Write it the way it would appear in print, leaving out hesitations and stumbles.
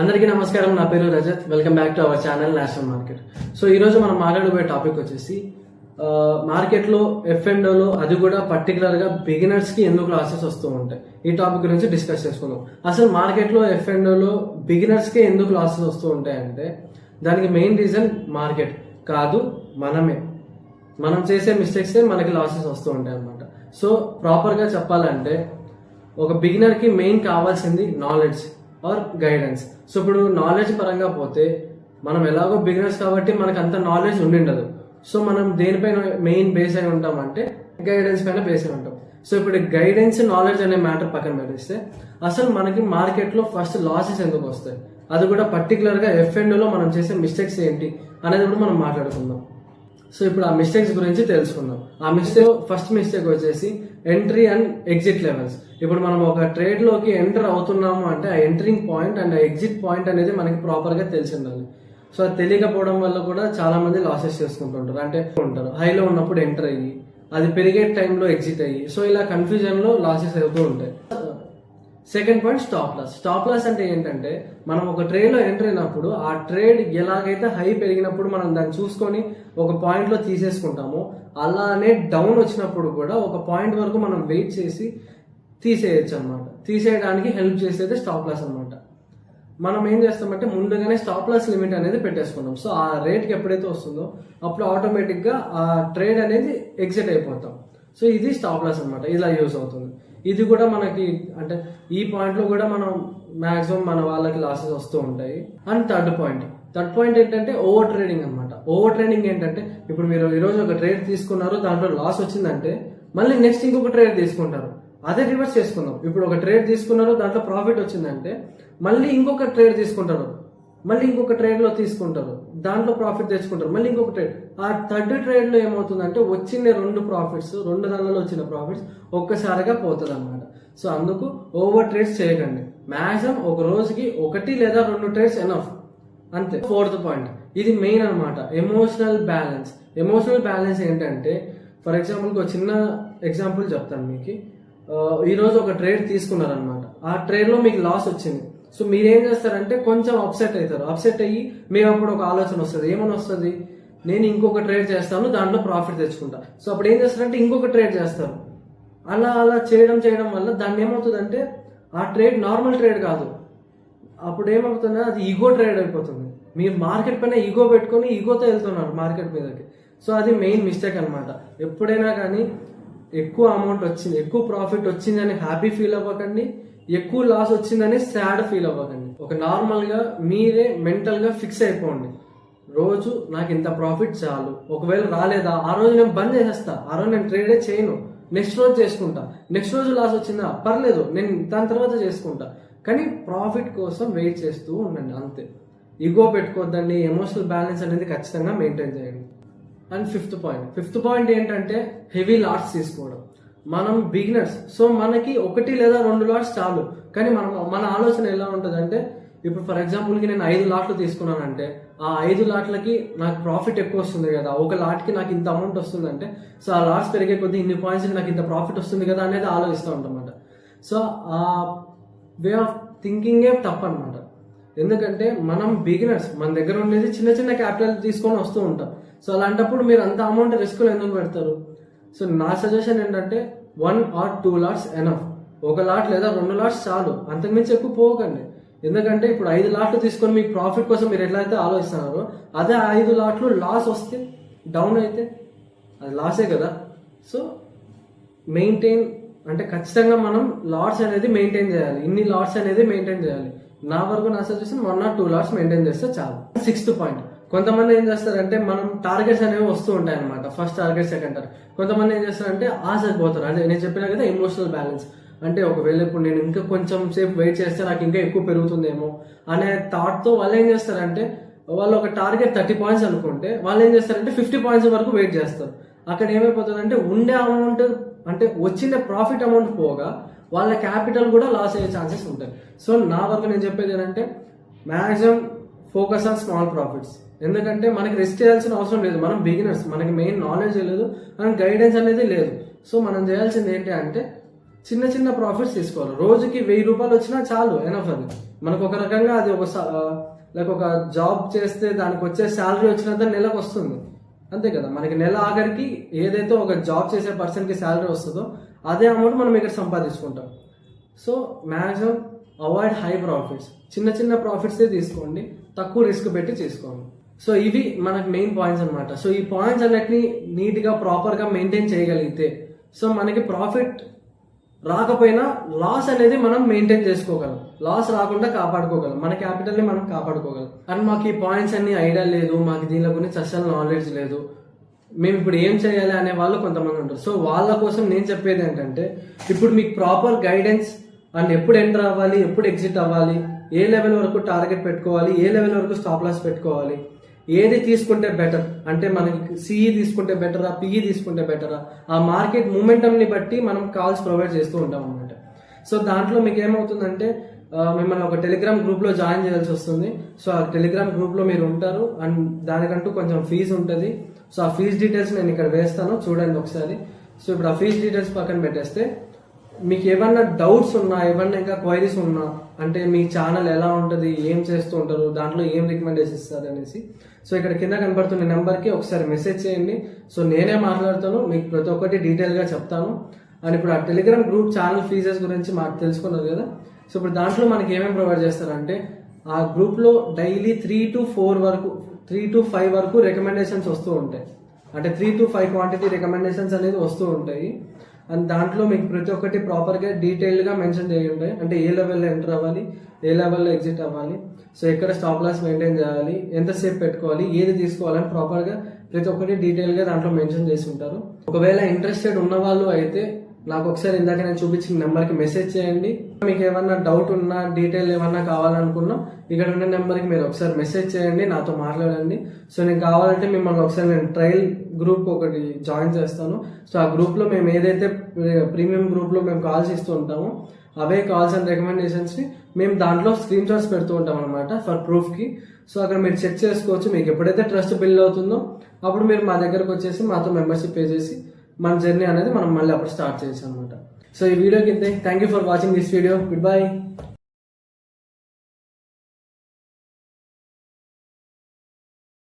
అందరికీ నమస్కారం. నా పేరు Rajat. Welcome back to our channel national market. So ఈ రోజు మనం మాట్లాడబోయే టాపిక్ వచ్చేసి మార్కెట్లో F&Oలో అది కూడా పర్టికులర్ గా బిగినర్స్ కి ఎందుకు లాసెస్ వస్తూ ఉంటాయి. ఈ టాపిక్ గురించి డిస్కస్ చేసుకుందాం. అసలు మార్కెట్లో F&Oలో బిగినర్స్ కి ఎందుకు లాసెస్ వస్తూ ఉంటాయి అంటే దానికి మెయిన్ రీజన్ మార్కెట్ కాదు, మనం చేసే మిస్టేక్స్ మనకి లాసెస్ వస్తూ ఉంటాయి అన్నమాట. సో ప్రాపర్ గా చెప్పాలంటే ఒక బిగినర్ కి మెయిన్ కావాల్సింది నాలెడ్జ్ ఆర్ గైడెన్స్. సో ఇప్పుడు నాలెడ్జ్ పరంగా పోతే మనం ఎలాగో బిగినర్స్ కాబట్టి మనకు అంత నాలెడ్జ్ ఉండిండదు. సో మనం దేనిపైన మెయిన్ బేస్ అయి ఉంటామంటే గైడెన్స్ పైన బేస్ అయి ఉంటాం. సో ఇప్పుడు గైడెన్స్ నాలెడ్జ్ అనే మ్యాటర్ పక్కన పెట్టేస్తే అసలు మనకి మార్కెట్ లో ఫస్ట్ లాసెస్ ఎందుకు వస్తాయి, అది కూడా పర్టికులర్ గా F&Oలో మనం చేసే మిస్టేక్స్ ఏంటి అనేది కూడా మనం మాట్లాడుకుందాం. సో ఇప్పుడు ఆ మిస్టేక్స్ గురించి తెలుసుకుందాం. ఫస్ట్ మిస్టేక్ వచ్చేసి ఎంట్రీ అండ్ ఎగ్జిట్ లెవెల్స్. ఇప్పుడు మనం ఒక ట్రేడ్ లోకి ఎంటర్ అవుతున్నాము అంటే ఆ entering point and exit point అనేది మనకి ప్రాపర్ గా తెలిసి ఉండాలి. సో అది తెలియకపోవడం వల్ల కూడా చాలా మంది లాసెస్ చేసుకుంటుంటారు. అంటే ఉంటారు హైలో ఉన్నప్పుడు ఎంటర్ అయ్యి అది పెరిగే టైంలో ఎగ్జిట్ అయ్యి, సో ఇలా కన్ఫ్యూజన్ లో లాసెస్ అవుతూ ఉంటాయి. సెకండ్ పాయింట్ స్టాప్ లాస్ అంటే ఏంటంటే మనం ఒక ట్రేడ్ లో ఎంటర్ అయినప్పుడు ఆ ట్రేడ్ ఎలాగైతే హై పెరిగినప్పుడు మనం దాన్ని చూసుకొని ఒక పాయింట్ లో తీసేసుకుంటామో అలానే డౌన్ వచ్చినప్పుడు కూడా ఒక పాయింట్ వరకు మనం వెయిట్ చేసి తీసేయచ్చు అనమాట. తీసేయడానికి హెల్ప్ చేసేది స్టాప్ లాస్ అనమాట. మనం ఏం చేస్తామంటే ముందుగానే స్టాప్ లాస్ లిమిట్ అనేది పెట్టేసుకున్నాం. సో ఆ రేట్కి ఎప్పుడైతే వస్తుందో అప్పుడు ఆటోమేటిక్ గా ఆ ట్రేడ్ అనేది ఎగ్జిట్ అయిపోతాం. సో ఇది స్టాప్ లాస్ అనమాట. ఇలా యూజ్ అవుతుంది. ఇది కూడా మనకి అంటే ఈ పాయింట్ లో కూడా మనం మాక్సిమం మన వాళ్ళకి లాసెస్ వస్తూ ఉంటాయి. అండ్ థర్డ్ పాయింట్ ఏంటంటే ఓవర్ ట్రేడింగ్ అనమాట. ఓవర్ ట్రేడింగ్ ఏంటంటే ఇప్పుడు మీరు ఈరోజు ఒక ట్రేడ్ తీసుకున్నారు, దాంట్లో లాస్ వచ్చిందంటే మళ్ళీ నెక్స్ట్ ఇంకొక ట్రేడ్ తీసుకుంటారు. అదే రివర్స్ చేసుకుందాం. ఇప్పుడు ఒక ట్రేడ్ తీసుకున్నారు, దాంట్లో ప్రాఫిట్ వచ్చిందంటే మళ్ళీ ఇంకొక ట్రేడ్ తీసుకుంటారు, మళ్ళీ ఇంకొక ట్రేడ్ లో తీసుకుంటారు, దాంట్లో ప్రాఫిట్ తెచ్చుకుంటారు, మళ్ళీ ఇంకొక ట్రేడ్. ఆ థర్డ్ ట్రేడ్ లో ఏమవుతుందంటే వచ్చిన రెండు దానిలో వచ్చిన ప్రాఫిట్స్ ఒక్కసారిగా పోతుంది అనమాట. సో అందుకు ఓవర్ ట్రేడ్స్ చేయకండి. మాక్సిమం ఒక రోజుకి 1 లేదా 2 ట్రేడ్స్ ఎనఫ్, అంతే. ఫోర్త్ పాయింట్, ఇది మెయిన్ అనమాట, ఎమోషనల్ బ్యాలెన్స్ ఏంటంటే ఫర్ ఎగ్జాంపుల్ ఒక చిన్న ఎగ్జాంపుల్ చెప్తాను మీకు. ఈ రోజు ఒక ట్రేడ్ తీసుకున్నారనమాట. ఆ ట్రేడ్ లో మీకు లాస్ వచ్చింది. సో మీరేం చేస్తారంటే కొంచెం అప్సెట్ అవుతారు. అప్సెట్ అయ్యి మేము అప్పుడు ఒక ఆలోచన వస్తుంది. ఏమని వస్తుంది, నేను ఇంకొక ట్రేడ్ చేస్తాను, దాంట్లో ప్రాఫిట్ తెచ్చుకుంటా. సో అప్పుడు ఏం చేస్తారంటే ఇంకొక ట్రేడ్ చేస్తారు. అలా చేయడం వల్ల దాన్ని ఏమవుతుందంటే ఆ ట్రేడ్ నార్మల్ ట్రేడ్ కాదు. అప్పుడు ఏమవుతుంది, అది ఈగో ట్రేడ్ అయిపోతుంది. మీరు మార్కెట్ పైన ఈగో పెట్టుకొని ఈగోతో వెళ్తున్నారు మార్కెట్ మీదకి. సో అది మెయిన్ మిస్టేక్ అనమాట. ఎప్పుడైనా కానీ ఎక్కువ అమౌంట్ వచ్చింది, ఎక్కువ ప్రాఫిట్ వచ్చిందని హ్యాపీ ఫీల్ అవ్వకండి, ఎక్కువ లాస్ వచ్చిందని సాడ్ ఫీల్ అవ్వకండి. ఒక నార్మల్ గా మీరే మెంటల్ గా ఫిక్స్ అయిపోండి. రోజు నాకు ఇంత ప్రాఫిట్ చాలు, ఒకవేళ రాలేదా ఆ రోజు నేను బంద్ చేసేస్తా, ఆ రోజు నేను ట్రేడే చేయను, నెక్స్ట్ రోజు చేసుకుంటా. నెక్స్ట్ రోజు లాస్ వచ్చిందా పర్లేదు, నేను దాని తర్వాత చేసుకుంటా. కానీ ప్రాఫిట్ కోసం వెయిట్ చేస్తూ ఉండండి, అంతే. ఈగో పెట్టుకోవద్దండి. ఎమోషనల్ బ్యాలెన్స్ అనేది ఖచ్చితంగా మెయింటైన్ చేయండి. అండ్ ఫిఫ్త్ పాయింట్ ఏంటంటే హెవీ లాట్స్ తీసుకోవడం. మనం బిగినర్స్, సో మనకి 1 లేదా 2 లాట్స్ చాలు. కానీ మన ఆలోచన ఎలా ఉంటుందంటే ఇప్పుడు ఫర్ ఎగ్జాంపుల్ కి నేను 5 లాట్లు తీసుకున్నానంటే ఆ 5 లాట్లకి నాకు ప్రాఫిట్ ఎక్కువ వస్తుంది కదా, ఒక లాట్కి నాకు ఇంత అమౌంట్ వస్తుందంటే సో ఆ లాట్స్ పెరిగే కొద్దీ ఇన్ని పాయింట్స్కి నాకు ఇంత ప్రాఫిట్ వస్తుంది కదా అనేది ఆలోచిస్తూ ఉంటామన్నమాట. సో ఆ వే ఆఫ్ థింకింగే తప్పు అనమాట. ఎందుకంటే మనం బిగినర్స్, మన దగ్గర ఉండేది చిన్న క్యాపిటల్ తీసుకొని వస్తూ ఉంటాం. సో అలాంటప్పుడు మీరు అంత అమౌంట్ రిస్క్ లో ఎందుకు పెడతారు? సో నా సజెషన్ ఏంటంటే 1 or 2 లాట్స్ ఎనఫ్. 1 లాట్ లేదా 2 లాట్స్ చాలు, అంతకుమించి ఎక్కువ పోకండి. ఎందుకంటే ఇప్పుడు 5 లాట్లు తీసుకొని మీకు ప్రాఫిట్ కోసం మీరు ఎట్లయితే ఆలోచిస్తున్నారో అదే 5 లాట్లు లాస్ వస్తే, డౌన్ అయితే అది లాసే కదా. సో మెయింటైన్ అంటే ఖచ్చితంగా మనం లాట్స్ అనేది మెయింటైన్ చేయాలి. ఇన్ని లాట్స్ అనేది మెయింటైన్ చేయాలి. నా వరకు నా సజెషన్ 1 or 2 లాట్స్ మెయింటైన్ చేస్తే చాలు. 6th పాయింట్, కొంతమంది ఏం చేస్తారంటే మనం టార్గెట్స్ అనేవి వస్తూ ఉంటాయి అనమాట. First target, second target. కొంతమంది ఏం చేస్తారంటే ఆశపోతారు. అదే నేను చెప్పినా కదా ఎమోషనల్ బ్యాలెన్స్. అంటే ఒకవేళ ఇప్పుడు నేను ఇంకా కొంచెం సేపు వెయిట్ చేస్తే నాకు ఇంకా ఎక్కువ పెరుగుతుందేమో అనే థాట్ తో వాళ్ళు ఏం చేస్తారంటే వాళ్ళు ఒక టార్గెట్ 30 పాయింట్స్ అనుకుంటే వాళ్ళు ఏం చేస్తారంటే 50 పాయింట్స్ వరకు వెయిట్ చేస్తారు. అక్కడ ఏమైపోతుందంటే ఉండే అమౌంట్ అంటే వచ్చిన ప్రాఫిట్ అమౌంట్ పోగా వాళ్ళ క్యాపిటల్ కూడా లాస్ అయ్యే ఛాన్సెస్ ఉంటాయి. సో నా వరకు నేను చెప్పేది ఏంటంటే maximum focus on small profits. ఎందుకంటే మనకి రిస్క్ చేయాల్సిన అవసరం లేదు. మనం బిగినర్స్, మనకి మెయిన్ నాలెడ్జ్ లేదు, మనకి గైడెన్స్ అనేది లేదు. సో మనం చేయాల్సింది ఏంటి అంటే చిన్న చిన్న ప్రాఫిట్స్ తీసుకోవాలి. రోజుకి 1000 రూపాయలు వచ్చినా చాలు, ఎనఫ్. అది మనకు ఒక రకంగా అది ఒక జాబ్ చేస్తే దానికి వచ్చే శాలరీ వచ్చినంత నెలకు వస్తుంది, అంతే కదా. మనకి నెల ఆఖరికి ఏదైతే ఒక జాబ్ చేసే పర్సన్కి శాలరీ వస్తుందో అదే అమౌంట్ మనం ఇక్కడ సంపాదించుకుంటాం. So maximum avoid high profits, చిన్న చిన్న ప్రాఫిట్సే తీసుకోండి, తక్కువ రిస్క్ పెట్టి తీసుకోండి. సో ఇవి మనకు మెయిన్ పాయింట్స్ అనమాట. సో ఈ పాయింట్స్ అన్నిటిని నీట్గా ప్రాపర్గా మెయింటైన్ చేయగలిగితే సో మనకి ప్రాఫిట్ రాకపోయినా లాస్ అనేది మనం మెయింటైన్ చేసుకోగలం, లాస్ రాకుండా కాపాడుకోగలం, మన క్యాపిటల్ని మనం కాపాడుకోగలం. అండ్ మాకు ఈ పాయింట్స్ అన్ని ఐడియా లేదు, మాకు దీని గురించి అసలు నాలెడ్జ్ లేదు, మేము ఇప్పుడు ఏం చేయాలి అనే వాళ్ళు కొంతమంది ఉంటారు. సో వాళ్ళ కోసం నేను చెప్పేది ఏంటంటే ఇప్పుడు మీకు ప్రాపర్ గైడెన్స్ అండ్ ఎప్పుడు ఎంటర్ అవ్వాలి, ఎప్పుడు ఎగ్జిట్ అవ్వాలి, ఏ లెవెల్ వరకు టార్గెట్ పెట్టుకోవాలి, ఏ లెవెల్ వరకు స్టాప్ లాస్ పెట్టుకోవాలి, ఏది తీసుకుంటే బెటర్ అంటే మనకి సిఈ తీసుకుంటే బెటరా, పిఈ తీసుకుంటే బెటరా, ఆ మార్కెట్ మూమెంటంని బట్టి మనం కాల్స్ ప్రొవైడ్ చేస్తూ ఉంటాం అనమాట. సో దాంట్లో మీకు ఏమవుతుందంటే మిమ్మల్ని ఒక టెలిగ్రామ్ గ్రూప్లో జాయిన్ చేయాల్సి వస్తుంది. సో ఆ టెలిగ్రామ్ గ్రూప్లో మీరు ఉంటారు అండ్ దానికంటూ కొంచెం ఫీజు ఉంటుంది. సో ఆ ఫీజు డీటెయిల్స్ నేను ఇక్కడ వేస్తాను, చూడండి ఒకసారి. సో ఇప్పుడు ఆ ఫీజు డీటెయిల్స్ పక్కన పెట్టేస్తే మీకు ఏమన్నా డౌట్స్ ఉన్నా, ఏమన్నా ఇంకా క్వైరీస్ ఉన్నా, అంటే మీ ఛానల్ ఎలా ఉంటుంది, ఏం చేస్తూ ఉంటారు, దాంట్లో ఏం రికమెండేషన్ ఇస్తారు అనేసి, సో ఇక్కడ కింద కనబడుతున్న నెంబర్కి ఒకసారి మెసేజ్ చేయండి. సో నేనే మాట్లాడతాను, మీకు ప్రతి ఒక్కటి డీటెయిల్గా చెప్తాను. అండ్ ఇప్పుడు ఆ టెలిగ్రామ్ గ్రూప్ ఛానల్ ఫీజెస్ గురించి మాకు తెలుసుకున్నారు కదా. సో ఇప్పుడు దాంట్లో మనకి ఏమేమి ప్రొవైడ్ చేస్తారంటే ఆ గ్రూప్లో డైలీ 3 to 5 వరకు రికమెండేషన్స్ వస్తూ ఉంటాయి. అంటే 3 to 5 క్వాంటిటీ రికమెండేషన్స్ అనేది వస్తూ ఉంటాయి. అండ్ దాంట్లో మీకు ప్రతి ఒక్కటి ప్రాపర్గా డీటెయిల్గా మెన్షన్ చేయి ఉంటాయి. అంటే ఏ లెవెల్లో ఎంటర్ అవ్వాలి, ఏ లెవెల్లో ఎగ్జిట్ అవ్వాలి, సో ఎక్కడ స్టాప్ లాస్ మెయింటైన్ చేయాలి, ఎంతసేపు పెట్టుకోవాలి, ఏది తీసుకోవాలని ప్రాపర్గా ప్రతి ఒక్కటి డీటెయిల్గా దాంట్లో మెన్షన్ చేసి ఉంటారు. ఒకవేళ ఇంట్రెస్టెడ్ ఉన్న వాళ్ళు అయితే నాకు ఒకసారి ఇందాక నేను చూపించిన నెంబర్కి మెసేజ్ చేయండి. మీకు ఏమన్నా డౌట్ ఉన్నా, డీటెయిల్ ఏమన్నా కావాలనుకున్నా ఇక్కడ ఉన్న నెంబర్కి మీరు ఒకసారి మెసేజ్ చేయండి, నాతో మాట్లాడండి. సో నేను కావాలంటే మిమ్మల్ని ఒకసారి నేను ట్రయల్ గ్రూప్ ఒకటి జాయిన్ చేస్తాను. సో ఆ గ్రూప్లో మేము ఏదైతే ప్రీమియం గ్రూప్లో మేము కాల్స్ ఇస్తూ ఉంటామో అవే కాల్స్ అండ్ రికమెండేషన్స్ని మేము దాంట్లో స్క్రీన్ షాట్స్ పెడుతూ ఉంటాం అనమాట ఫర్ ప్రూఫ్కి. సో అక్కడ మీరు చెక్ చేసుకోవచ్చు. మీకు ఎప్పుడైతే ట్రస్ట్ బిల్డ్ అవుతుందో అప్పుడు మీరు మా దగ్గరకు వచ్చేసి మాతో మెంబర్షిప్ పే చేసి మన జర్నీ అనేది మనం మళ్ళీ అప్పుడు స్టార్ట్ చేయొచ్చు అనమాట. సో ఈ వీడియోకి ఇంతే. Thank you for watching this video. Good bye.